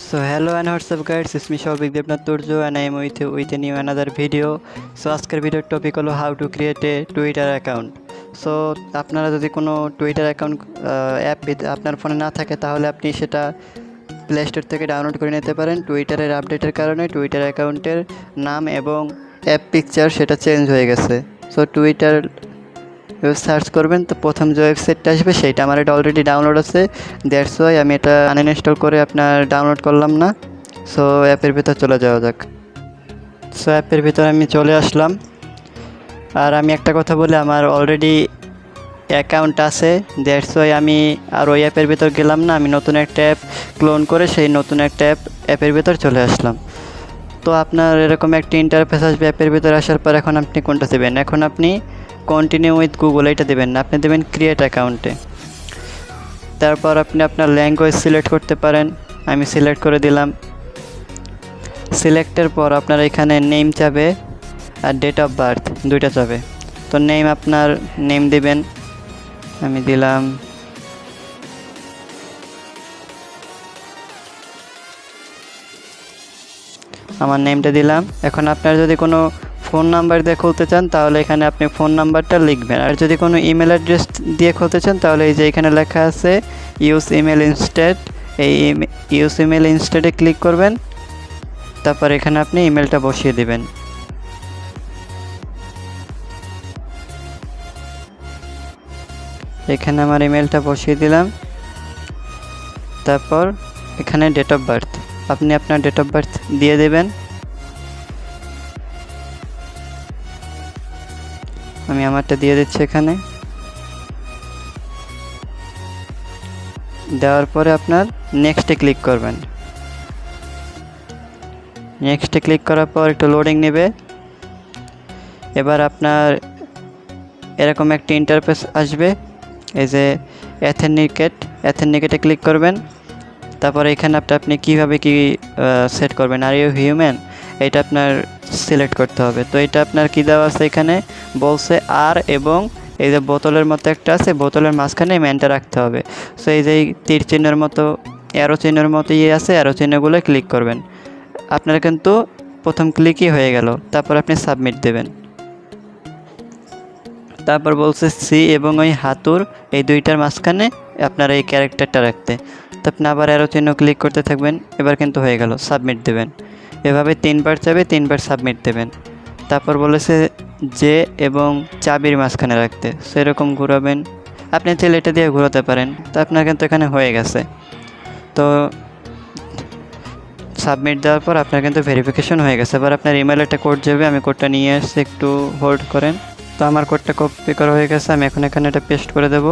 So hello and what's up guys, it's me Shaubik Devnath Turjo and I am with a new another video. So আজকের ভিডিওর topic হলো how to create a Twitter account. So আপনারা যদি কোনো Twitter account app আপনার ফোনে না থাকে তাহলে আপনি সেটা প্লে স্টোর থেকে ডাউনলোড করে নিতে পারেন। টুইটারের আপডেটের কারণে টুইটার অ্যাকাউন্টের নাম এবং অ্যাপ পিকচার সেটা চেঞ্জ হয়ে গেছে। সো টুইটার সার্চ করবেন তো প্রথম যে ওয়েবসাইটটা আসবে সেইটা আমার এটা অলরেডি ডাউনলোড আছে, দ্যাটস ওয়াই আমি এটা আনইনস্টল করে আপনার ডাউনলোড করলাম না। সো অ্যাপের ভিতর চলে যাওয়া যাক। সো অ্যাপের ভিতর আমি চলে আসলাম। আর আমি একটা কথা বলি, আমার অলরেডি অ্যাকাউন্ট আছে, দ্যাটস ওয়াই আমি আর ওই অ্যাপের ভিতর গেলাম না, আমি নতুন একটা অ্যাপ ক্লোন করে সেই নতুন একটা অ্যাপের ভিতর চলে আসলাম। তো আপনার এরকম একটা ইন্টারফেস আসবে অ্যাপের ভিতর আসার পর এখন আপনি কোনটা দেবেন? এখন আপনি কন্টিনিউ উইথ গুগল এটা দেবেন না, আপনি দেবেন ক্রিয়েট অ্যাকাউন্টে। তারপর আপনি আপনার ল্যাঙ্গুয়েজ সিলেক্ট করতে পারেন, আমি সিলেক্ট করে দিলাম। সিলেক্টের পর আপনার এখানে নেম চাবে আর ডেট অফ বার্থ দুইটা চাবে। তো নেম আপনার নেম দিবেন, আমি দিলাম আমার নেমটা দিলাম। এখন আপনার যদি কোনো ফোন নাম্বার দিয়ে খুলতে চান তাহলে এখানে আপনি ফোন নাম্বারটা লিখবেন, আর যদি কোনো ইমেল অ্যাড্রেস দিয়ে খুলতে চান তাহলে এই যে এখানে লেখা আছে ইউজ ইমেল ইনস্টেড, এই ইউজ ইমেল ইনস্টেডে ক্লিক করবেন। তারপর এখানে আপনি ইমেলটা বসিয়ে দিবেন। এখানে আমার ইমেলটা বসিয়ে দিলাম। তারপর এখানে ডেট অফ বার্থ, আপনি আপনার ডেট অফ বার্থ দিয়ে দেবেন। আমি আমারটা দিয়ে দিচ্ছি এখানে। দেওয়ার পরে আপনার নেক্সটে ক্লিক করবেন। নেক্সটে ক্লিক করার পর একটু লোডিং নেবে। এবার আপনার এরকম একটা ইন্টারফেস আসবে, এই যে অ্যাথেন্টিকেটে ক্লিক করবেন। তারপরে এখানে আপনি কীভাবে কি সেট করবেন, আর ইউ হিউম্যান, এটা আপনার সিলেক্ট করতে হবে। তো এটা আপনার কী দেওয়া আছে এখানে বলছে আর, এবং এই যে বোতলের মতো একটা আছে, বোতলের মাঝখানে ম্যানটা রাখতে হবে। সো এই যে তীর চিহ্নের মতো অ্যারো চিহ্নের মতো আছে, অ্যারো চিহ্নগুলো ক্লিক করবেন। আপনার কিন্তু প্রথম ক্লিকই হয়ে গেল। তারপর আপনি সাবমিট দেবেন। তারপর বলছে সি এবং ওই হাতুর এই দুইটার মাঝখানে আপনার এই ক্যারেক্টারটা রাখতে। তো আপনি আবার অ্যারো চিহ্ন ক্লিক করতে থাকবেন। এবার কিন্তু হয়ে গেল, সাবমিট দেবেন। এভাবে 3বার চাবে, 3বার সাবমিট দেবেন। তারপর বলেছে জে এবং চাবির মাঝখানে রাখতে, সেরকম ঘোরাবেন। আপনি চাইলে এটা দিয়ে ঘোরাতে পারেন। তো আপনার কিন্তু এখানে হয়ে গেছে। তো সাবমিট দেওয়ার পর আপনার কিন্তু ভেরিফিকেশন হয়ে গেছে। এবার আপনার ইমেল একটা কোড যাবে, আমি কোডটা নিয়ে আসছি, একটু হোল্ড করেন। তো আমার কোডটা কপি করা হয়ে গেছে, আমি এখন এখানে এটা পেস্ট করে দেব।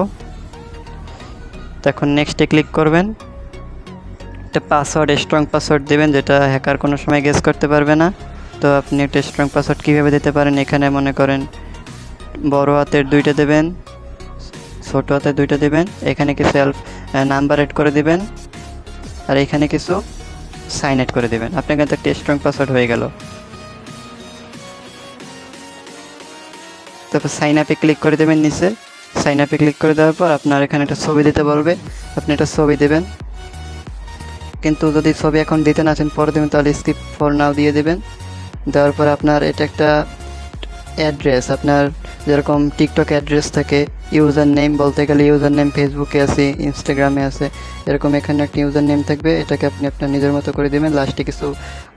তো এখন নেক্সটে ক্লিক করবেন। একটা পাসওয়ার্ড, স্ট্রং পাসওয়ার্ড দেবেন, যেটা হ্যাকার কোনো সময় গেস করতে পারবে না। তো আপনি একটা স্ট্রং পাসওয়ার্ড কীভাবে দিতে পারেন, এখানে মনে করেন বড় হাতের 2টা দেবেন, ছোটো হাতের 2টা দেবেন। এখানে কিছু নাম্বার এড করে দেবেন, আর এখানে কিছু সাইন এড করে দেবেন। আপনার কিন্তু একটা স্ট্রং পাসওয়ার্ড হয়ে গেল। তারপর সাইন আপে ক্লিক করে দেবেন নিচে। সাইন আপে ক্লিক করে দেওয়ার পর আপনার এখানে একটা ছবি দিতে বলবে, আপনি একটা ছবি দেবেন। কিন্তু যদি ছবি এখন দিতে না চান পরে দেবেন তাহলে স্কিপ ফর নাও দিয়ে দেবেন। দেওয়ার পর আপনার এটা একটা অ্যাড্রেস, আপনার যেরকম টিকটক অ্যাড্রেস থাকে, ইউজার নেম বলতে গেলে ইউজার নেম ফেসবুকে আছে, ইনস্টাগ্রামে আছে, এরকম এখানে একটা ইউজার নেম থাকবে। এটাকে আপনি আপনার নিজের মতো করে দেবেন। লাস্টে কিছু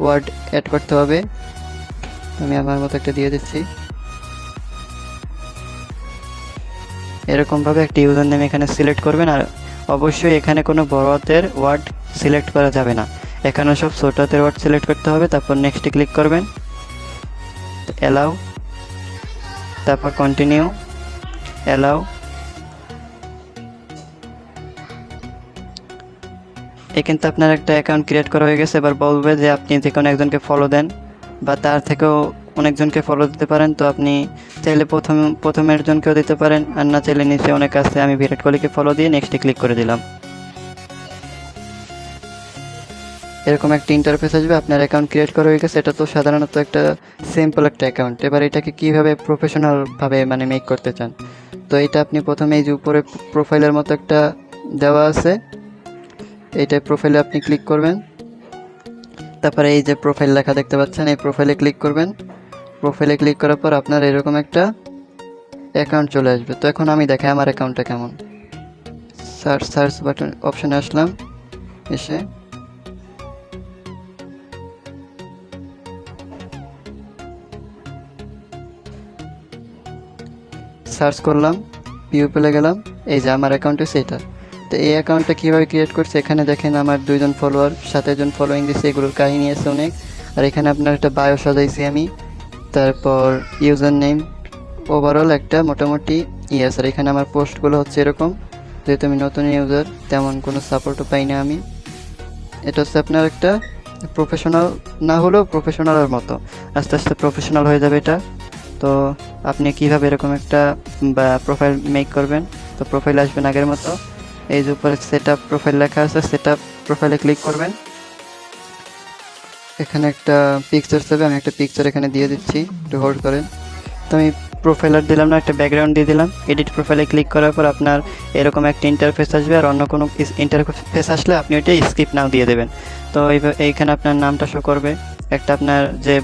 ওয়ার্ড অ্যাড করতে হবে, আমি আমার মতো একটা দিয়ে দিচ্ছি। এরকমভাবে একটা ইউজার নেম এখানে সিলেক্ট করবেন। আর অবশ্যই এখানে কোনো বড় হাতের ওয়ার্ড সিলেক্ট করা যাবে না, এখানে সব ছোট হাতের ওয়ার্ড সিলেক্ট করতে হবে। তারপর নেক্সটে ক্লিক করবেন, অ্যালাউ, তারপর কন্টিনিউ, অ্যালাউ। কিন্তু আপনার একটা অ্যাকাউন্ট ক্রিয়েট করা হয়ে গেছে। এবার বলবে যে আপনি যে কোনো একজনকে ফলো দেন বা তার থেকেও অনেকজনকে ফলো দিতে পারেন। তো আপনি চাইলে প্রথমের জনকেও দিতে পারেন, আর না চাইলে নিচে অনেক আছে, আমি বিরাট কোহলিকে ফলো দিয়ে নেক্সটে ক্লিক করে দিলাম। এরকম একটা ইন্টারফেস আসবে, আপনার অ্যাকাউন্ট ক্রিয়েট করা হয়ে গেছে। এটা তো সাধারণত একটা সিম্পল একটা অ্যাকাউন্ট। এবার এটাকে কীভাবে প্রফেশনালভাবে মেক করতে চান, তো এটা আপনি প্রথমে এই যে উপরে প্রোফাইলের মতো একটা দেওয়া আছে, এইটাই প্রোফাইলে আপনি ক্লিক করবেন। তারপরে এই যে প্রোফাইল লেখা দেখতে পাচ্ছেন, এই প্রোফাইলে ক্লিক করবেন। প্রোফাইলে ক্লিক করার পর আপনার এরকম একটা অ্যাকাউন্ট চলে আসবে। তো এখন আমি দেখাই আমার অ্যাকাউন্টটা কেমন। সার্চ বাটন অপশানে আসলাম, এসে সার্চ করলাম, পিউপলে গেলাম, এই যে আমার অ্যাকাউন্ট হচ্ছে এটা। তো এই অ্যাকাউন্টটা কীভাবে ক্রিয়েট করছে, এখানে দেখেন আমার 2 জন ফলোয়ার, 7 জন ফলোয়িং দিচ্ছে, এগুলোর কাহিনী আছে অনেক। আর এখানে আপনার একটা বায়ো সাজাইছি আমি, তারপর ইউজার নেম, ওভারঅল একটা মোটামুটি আছে। আর এখানে আমার পোস্টগুলো হচ্ছে এরকম, যেহেতু আমি নতুন ইউজার তেমন কোনো সাপোর্টও পাই না আমি। এটা হচ্ছে আপনার একটা প্রফেশনাল, না হলেও প্রফেশনালের মতো, আস্তে আস্তে প্রফেশনাল হয়ে যাবে এটা। তো আপনি কিভাবে এরকম একটা প্রোফাইল মেক করবেন, তো প্রোফাইল আসবেন আগের মতো, এই যে উপরে সেট আপ প্রোফাইল লেখা আছে, সেট আপ প্রোফাইলে ক্লিক করবেন। এখানে একটা পিকচার চাইবে, আমি একটা পিকচার এখানে দিয়ে দিচ্ছি, একটু হোল্ড করেন। তো আমি প্রোফাইলার দিলাম না, একটা ব্যাকগ্রাউন্ড দিয়ে দিলাম। এডিট প্রোফাইলে ক্লিক করার পর আপনার এরকম একটা ইন্টারফেস আসবে, আর অন্য কোনো ইন্টারফেস আসলে আপনি ওইটা স্কিপ নাও দিয়ে দেবেন। তো এইখানে আপনার নামটা শো করবে, একটা আপনার যে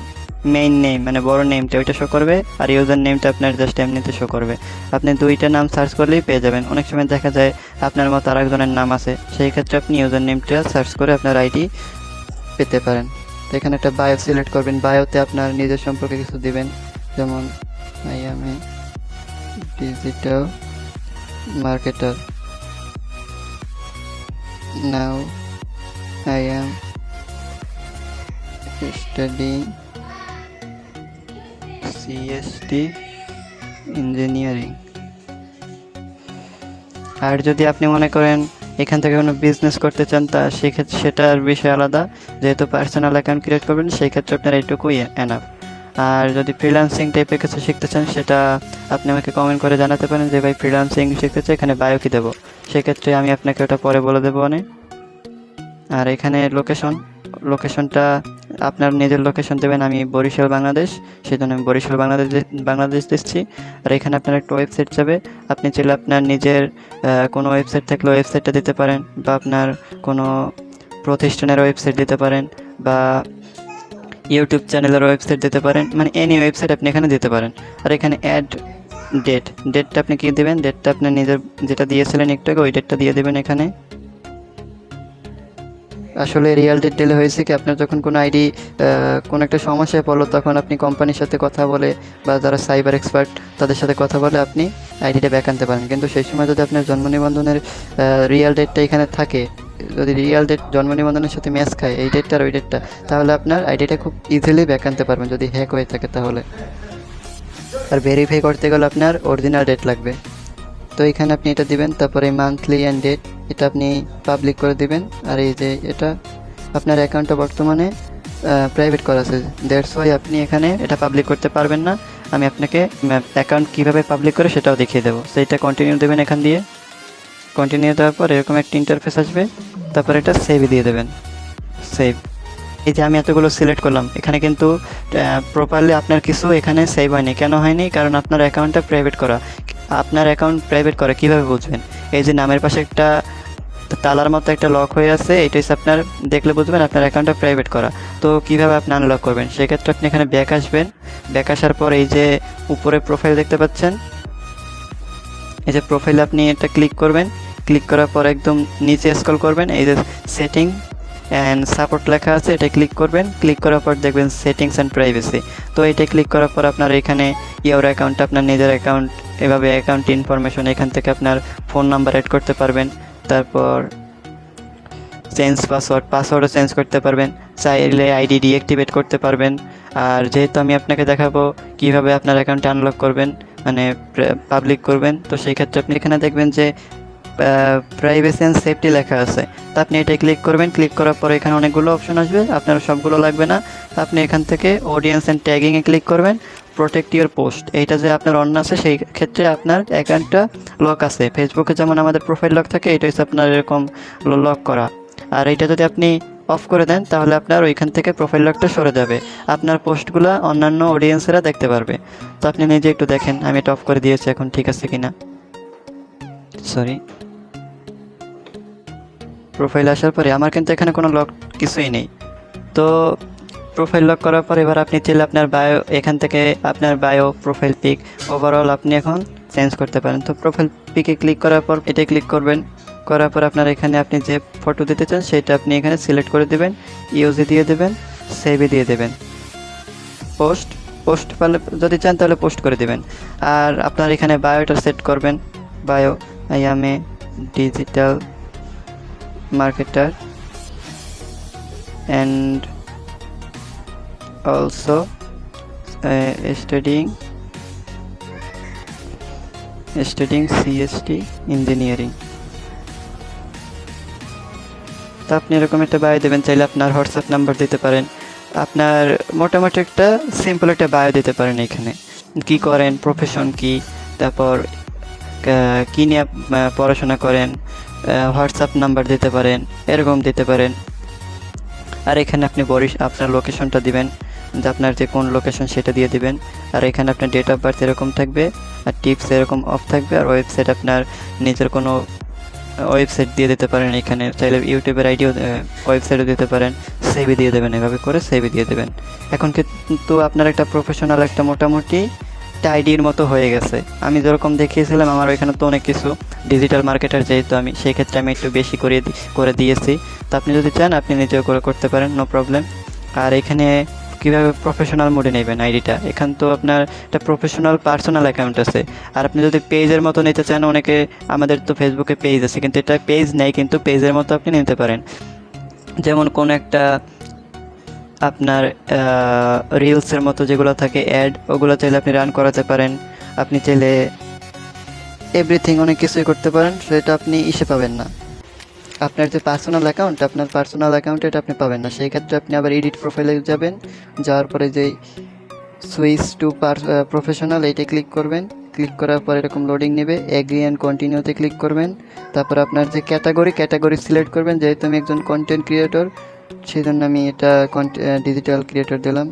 মেইন নেম মানে বড় নেমটা ওইটা শো করবে, আর ইউজার নেমটা আপনার জাস্ট এমনিতে শো করবে। আপনি দুইটা নাম সার্চ করলেই পেয়ে যাবেন। অনেক সময় দেখা যায় আপনার মতো আরেকজনের নাম আছে, সেই ক্ষেত্রে আপনি ইউজার নেমটা সার্চ করে আপনার আইডি পেতে পারেন। তো এখানে একটা বায়ো সিলেক্ট করবেন, বায়োতে আপনার নিজের সম্পর্কে কিছু দিবেন, যেমন I am a digital marketer. Now I am studying CST engineering. আর যদি আপনি মনে করেন এখান থেকে কোনো বিজনেস করতে চান, তা সেক্ষেত্রে সেটার বিষয় আলাদা, যেহেতু পার্সোনাল অ্যাকাউন্ট ক্রিয়েট করবেন সেই ক্ষেত্রে আপনার এইটুকুই এনাফ। আর যদি ফ্রিল্যান্সিং টাইপের কিছু শিখতে চান, সেটা আপনি আমাকে কমেন্ট করে জানাতে পারেন যে ভাই ফ্রিল্যান্সিং শিখতে চাই, এখানে বায়ো কী দেবো, সেক্ষেত্রে আমি আপনাকে ওটা পরে বলে দেবো অনেক। আর এখানে লোকেশনটা আপনার নিজের লোকেশন দেবেন, আমি বরিশাল বাংলাদেশ, সেই জন্য আমি বরিশাল বাংলাদেশ দিচ্ছি। আর এখানে আপনার একটা ওয়েবসাইট যাবে, আপনি চাইলে আপনার নিজের কোনো ওয়েবসাইট থাকলে ওয়েবসাইটটা দিতে পারেন, বা আপনার কোনো প্রতিষ্ঠানের ওয়েবসাইট দিতে পারেন, বা ইউটিউব চ্যানেলের ওয়েবসাইট দিতে পারেন, মানে এনি ওয়েবসাইট আপনি এখানে দিতে পারেন। আর এখানে অ্যাড ডেটটা আপনি কী দেবেন, ডেটটা আপনার নিজের যেটা দিয়েছিলেন একটু আগে ওই ডেটটা দিয়ে দেবেন এখানে। আসলে রিয়েল ডেট দিলে হয়েছে কি, আপনার যখন কোনো আইডি কোনো একটা সমস্যায় পড়লো, তখন আপনি কোম্পানির সাথে কথা বলে বা যারা সাইবার এক্সপার্ট তাদের সাথে কথা বলে আপনি আইডিটা ব্যাক আনতে পারেন। কিন্তু সেই সময় যদি আপনার জন্ম নিবন্ধনের রিয়েল ডেটটা এখানে থাকে, যদি রিয়েল ডেট জন্ম নিবন্ধনের সাথে ম্যাচ খায় এই ডেটটা আর ওই ডেটটা, তাহলে আপনার আইডিটা খুব ইজিলি ব্যাক আনতে পারবেন যদি হ্যাক হয়ে থাকে তাহলে। আর ভেরিফাই করতে গেলে আপনার অরিজিনাল ডেট লাগবে। তো এখানে আপনি এটা দিবেন, তারপরে মান্থলি অ্যান্ড ডেট এটা আপনি পাবলিক করে দিবেন। আর এই যে এটা আপনার অ্যাকাউন্টটা বর্তমানে প্রাইভেট করা আছে, দ্যাটস ওয়াই আপনি এখানে এটা পাবলিক করতে পারবেন না। আমি আপনাকে অ্যাকাউন্ট কীভাবে পাবলিক করে সেটাও দেখিয়ে দেবো। সেইটা কন্টিনিউ দেবেন, এখান দিয়ে কন্টিনিউ দেওয়ার পর এরকম একটা ইন্টারফেস আসবে, তারপর এটা সেভ দিয়ে দেবেন, সেভ। এই যে আমি এতগুলো সিলেক্ট করলাম, এখানে কিন্তু প্রপারলি আপনার কিছু এখানে সেভ হয়নি। কেন হয়নি? কারণ আপনার অ্যাকাউন্টটা প্রাইভেট করা। আপনার অ্যাকাউন্ট প্রাইভেট করা কীভাবে বুঝবেন? এই যে নামের পাশে একটা তালার মতো একটা লক হয়ে আছে, এটা হচ্ছে আপনার দেখলে বুঝবেন আপনার অ্যাকাউন্টটা প্রাইভেট করা। তো কীভাবে আপনি আনলক করবেন? সেক্ষেত্রে আপনি এখানে ব্যাক আসবেন, ব্যাক আসার পর এই যে উপরে প্রোফাইল দেখতে পাচ্ছেন, এই যে প্রোফাইলে আপনি এটা ক্লিক করবেন, ক্লিক করার পর একদম নিচে স্ক্রল করবেন, এই যে সেটিং অ্যান্ড সাপোর্ট লেখা আছে, এটা ক্লিক করবেন। ক্লিক করার পর দেখবেন সেটিংস অ্যান্ড প্রাইভেসি। তো এটা ক্লিক করার পর আপনার এখানে ইওর অ্যাকাউন্ট, আপনার নিজের অ্যাকাউন্ট, এভাবে অ্যাকাউন্ট ইনফরমেশন এখান থেকে আপনার ফোন নাম্বার অ্যাড করতে পারবেন, তারপর চেঞ্জ পাসওয়ার্ডও চেঞ্জ করতে পারবেন, চাইলে আইডি ডিঅ্যাক্টিভেট করতে পারবেন। আর যেহেতু আমি আপনাকে দেখাবো কীভাবে আপনার অ্যাকাউন্টে আনলক করবেন, মানে পাবলিক করবেন, তো সেই ক্ষেত্রে আপনি এখানে দেখবেন যে প্রাইভেসি অ্যান্ড সেফটি লেখা আছে। তো আপনি এটা ক্লিক করবেন, ক্লিক করার পরে এখানে অনেকগুলো অপশন আসবে, আপনার সবগুলো লাগবে না। আপনি এখান থেকে অডিয়েন্স অ্যান্ড ট্যাগিংয়ে ক্লিক করবেন, প্রোটেক্ট ইউর পোস্ট, এইটা যে আপনার অন আছে সেই ক্ষেত্রে আপনার অ্যাকাউন্টটা লক আছে। ফেসবুকে যেমন আমাদের প্রোফাইল লক থাকে, এটা হচ্ছে আপনার এরকম লক করা। আর এইটা যদি আপনি অফ করে দেন তাহলে আপনার ওইখান থেকে প্রোফাইল লকটা সরে যাবে, আপনার পোস্টগুলো অন্যান্য অডিয়েন্সেরা দেখতে পারবে। তো আপনি নিজে একটু দেখেন আমি এটা অফ করে দিয়েছি, এখন ঠিক আছে কিনা। সরি, প্রোফাইল আসার পরে আমার কিন্তু এখানে কোনো লক কিছুই নেই, তো প্রোফাইল লক করার পর এবার আপনি চাইলে আপনার বায়ো, এখান থেকে আপনার বায়ো, প্রোফাইল পিক ওভারঅল আপনি এখন চেঞ্জ করতে পারেন। তো প্রোফাইল পিকে ক্লিক করার পর এটা ক্লিক করবেন, করার পর আপনার এখানে আপনি যে ফটো দিতে চান সেটা আপনি এখানে সিলেক্ট করে দেবেন, ইউজে দিয়ে দেবেন, সেভে দিয়ে দেবেন। পোস্ট পারলে যদি চান তাহলে পোস্ট করে দেবেন। আর আপনার এখানে বায়োটা সেট করবেন, bio I am A digital marketer and also studying CST engineering. তো আপনি এরকম একটা বায়ো দেবেন। চাইলে আপনার হোয়াটসঅ্যাপ নাম্বার দিতে পারেন, আপনার মোটামুটি একটা সিম্পল একটা বায়ো দিতে পারেন। এখানে কি করেন, প্রফেশন কি, তারপর কী নিয়ে পড়াশোনা করেন, হোয়াটসঅ্যাপ নাম্বার দিতে পারেন, এরকম দিতে পারেন। আর এখানে আপনি আপনার লোকেশনটা দিবেন, যে আপনার যে কোন লোকেশন সেটা দিয়ে দিবেন। আর এখানে আপনার ডেট অফ বার্থ এরকম থাকবে, আর টিপস এরকম অফ থাকবে। আর ওয়েবসাইট আপনার নিজের কোনো ওয়েবসাইট দিয়ে দিতে পারেন। এখানে চাইলে ইউটিউবের আইডিও ওয়েবসাইটও দিতে পারেন, সেভি দিয়ে দেবেন। এভাবে করে সেভি দিয়ে দেবেন। এখন কিন্তু আপনার একটা প্রফেশনাল একটা মোটামুটি একটা আইডির মতো হয়ে গেছে। আমি যেরকম দেখিয়েছিলাম আমার ওইখানে তো অনেক কিছু ডিজিটাল মার্কেটার, যেহেতু আমি সেই ক্ষেত্রে আমি একটু বেশি করে দিয়েছি। তো আপনি যদি চান আপনি নিজেও করতে পারেন, নো প্রবলেম। আর এখানে কীভাবে প্রফেশনাল মোডে নেবেন আইডিটা, এখান তো আপনার একটা প্রফেশনাল পার্সোনাল অ্যাকাউন্ট আছে। আর আপনি যদি পেজের মতো নিতে চান, অনেকে আমাদের তো ফেসবুকে পেজ আছে, কিন্তু এটা পেজ নেই, কিন্তু পেজের মতো আপনি নিতে পারেন। যেমন কোন একটা আপনার রিলসের মতো যেগুলো থাকে অ্যাড, ওগুলো চাইলে আপনি রান করাতে পারেন। আপনি চাইলে এভরিথিং অনেক কিছুই করতে পারেন, সেটা আপনি পাবেন না। আপনার যে পার্সোনাল অ্যাকাউন্ট, আপনার পার্সোনাল অ্যাকাউন্টে এটা আপনি পাবেন না। সেই ক্ষেত্রে আপনি আবার এডিট প্রোফাইলে যাবেন, যাওয়ার পরে যে সুইচ টু প্রফেশনাল এইটা ক্লিক করবেন। ক্লিক করার পর এরকম লোডিং নেবে, এগ্রি অ্যান্ড কন্টিনিউতে ক্লিক করবেন। তারপর আপনার যে ক্যাটাগরি সিলেক্ট করবেন। যেহেতু আমি একজন কন্টেন্ট ক্রিয়েটর, সেই জন্য আমি এটা ডিজিটাল ক্রিয়েটর দিলাম।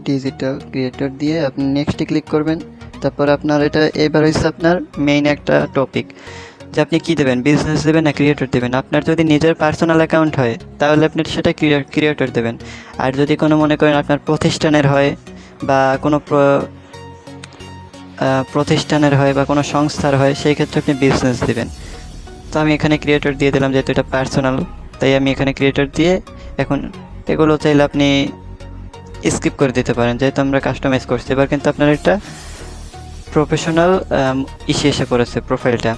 ডিজিটাল ক্রিয়েটর দিয়ে আপনি নেক্সটে ক্লিক করবেন। তারপর আপনার এটা এবার হচ্ছে আপনার মেইন একটা টপিক, যে আপনি কী দেবেন, বিজনেস দেবেন না ক্রিয়েটর দেবেন। আপনার যদি নিজের পার্সোনাল অ্যাকাউন্ট হয় তাহলে আপনি সেটা ক্রিয়েটর দেবেন। আর যদি কোনো মনে করেন আপনার প্রতিষ্ঠানের হয় বা কোনো প্রতিষ্ঠানের হয় বা কোনো সংস্থার হয়, সেই ক্ষেত্রে আপনি বিজনেস দেবেন। তো আমি এখানে ক্রিয়েটর দিয়ে দিলাম, যেহেতু এটা পার্সোনাল, তাই আমি এখানে ক্রিয়েটর দিয়ে এখন এগুলো চাইলে আপনি স্কিপ করে দিতে পারেন, যেহেতু আমরা কাস্টমাইজ করছি। এবার কিন্তু আপনার একটা প্রফেশনাল এসে পড়েছে প্রোফাইলটা।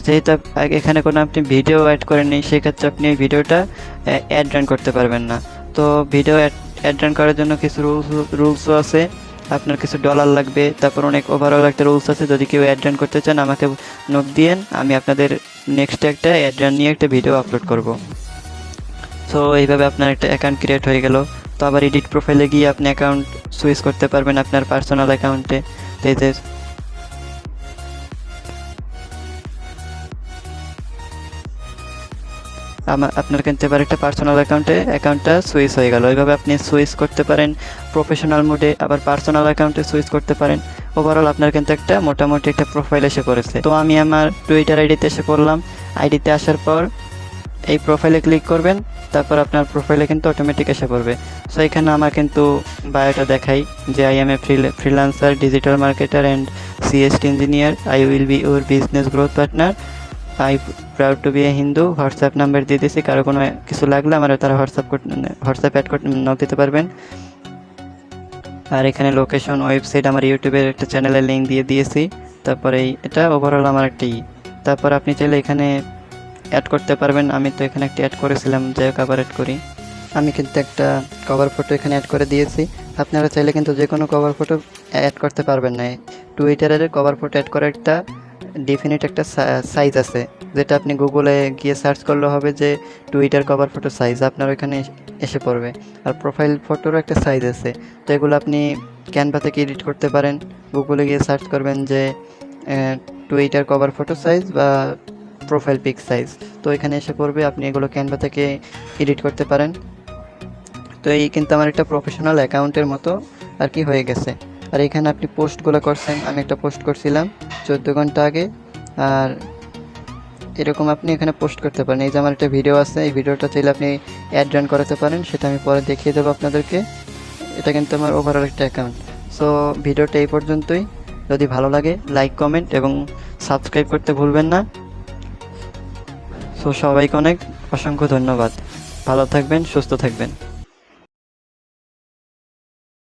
যেহেতু এখানে কোনো আপনি ভিডিও অ্যাড করেননি, সেক্ষেত্রে আপনি এই ভিডিওটা অ্যাড রান করতে পারবেন না। তো ভিডিও অ্যাড রান করার জন্য কিছু রুলসও আছে, আপনার কিছু ডলার লাগবে। তারপর অনেক ওভারঅল একটা রুলস আছে। যদি কেউ অ্যাড রান করতে চান আমাকে নোট দিয়েন, আমি আপনাদের নেক্সটে একটা অ্যাড রান নিয়ে একটা ভিডিও আপলোড করব। সো এইভাবে আপনার একটা অ্যাকাউন্ট ক্রিয়েট হয়ে গেল। তো আবার এডিট প্রোফাইলে গিয়ে আপনি অ্যাকাউন্ট সুইচ করতে পারবেন আপনার পার্সোনাল অ্যাকাউন্টে। আপনার কিন্তু এবার একটা পার্সোনাল অ্যাকাউন্টটা সুইচ হয়ে গেল। এইভাবে আপনি সুইচ করতে পারেন প্রফেশনাল মোডে, আবার পার্সোনাল অ্যাকাউন্টে সুইচ করতে পারেন। ওভারঅল আপনার কিন্তু একটা মোটামুটি একটা প্রোফাইল এসে পড়েছে। তো আমি আমার টুইটার আইডিতে এসে পড়লাম। আইডিতে আসার পর এই প্রোফাইলে ক্লিক করবেন, তারপর আপনার প্রোফাইলে কিন্তু অটোমেটিক এসে পড়বে। সো এখানে আমার কিন্তু বায়োটা দেখাই যে I am a freelancer, digital marketer and CST engineer. I will be your business growth partner. I proud to be a Hindu. WhatsApp number দিয়ে দিয়েছি, কারো কোনো কিছু লাগলে আমার তারা হোয়াটসঅ্যাপ অ্যাড করতে নক দিতে পারবেন। আর এখানে লোকেশন, ওয়েবসাইট, আমার ইউটিউবের একটা চ্যানেলের লিঙ্ক দিয়ে দিয়েছি। তারপরে এটা ওভারঅল আমার একটা তারপর আপনি চাইলে এখানে অ্যাড করতে পারবেন। আমি তো এখানে একটা অ্যাড করেছিলাম, যাই হোক আবার অ্যাড করি। আমি কিন্তু একটা কভার ফটো এখানে অ্যাড করে দিয়েছি। আপনারা চাইলে কিন্তু যে কোনো কভার ফটো অ্যাড করতে পারবেন না। টুইটারের কভার ফটো অ্যাড করার একটা ডেফিনিট একটা সাইজ আছে, যেটা আপনি গুগলে গিয়ে সার্চ করলে হবে যে টুইটার কভার ফটো সাইজ, আপনার ওইখানে এসে পড়বে। আর প্রোফাইল ফটোরও একটা সাইজ আছে। তো এগুলো আপনি ক্যানভা থেকে এডিট করতে পারেন। গুগলে গিয়ে সার্চ করবেন যে টুইটার কভার ফটো সাইজ বা প্রোফাইল পিক সাইজ, তো এখানে এসে পড়বে। আপনি এগুলো ক্যানভা থেকে এডিট করতে পারেন। তো এই কিন্তু আমার একটা প্রফেশনাল অ্যাকাউন্টের মতো আর কি হয়ে গেছে। আর এখানে আপনি পোস্টগুলো করছেন, আমি একটা পোস্ট করছিলাম 14 ঘন্টা আগে। আর এরকম আপনি এখানে পোস্ট করতে পারেন। এই যে আমার একটা ভিডিও আছে, এই ভিডিওটা চাইলে আপনি অ্যাড রান করাতে পারেন, সেটা আমি পরে দেখিয়ে দেবো আপনাদেরকে। এটা কিন্তু আমার ওভারঅল একটা অ্যাকাউন্ট। সো ভিডিওটা এই পর্যন্তই। যদি ভালো লাগে লাইক, কমেন্ট এবং সাবস্ক্রাইব করতে ভুলবেন না। সো সবাইকে অনেক অসংখ্য ধন্যবাদ। ভালো থাকবেন, সুস্থ থাকবেন।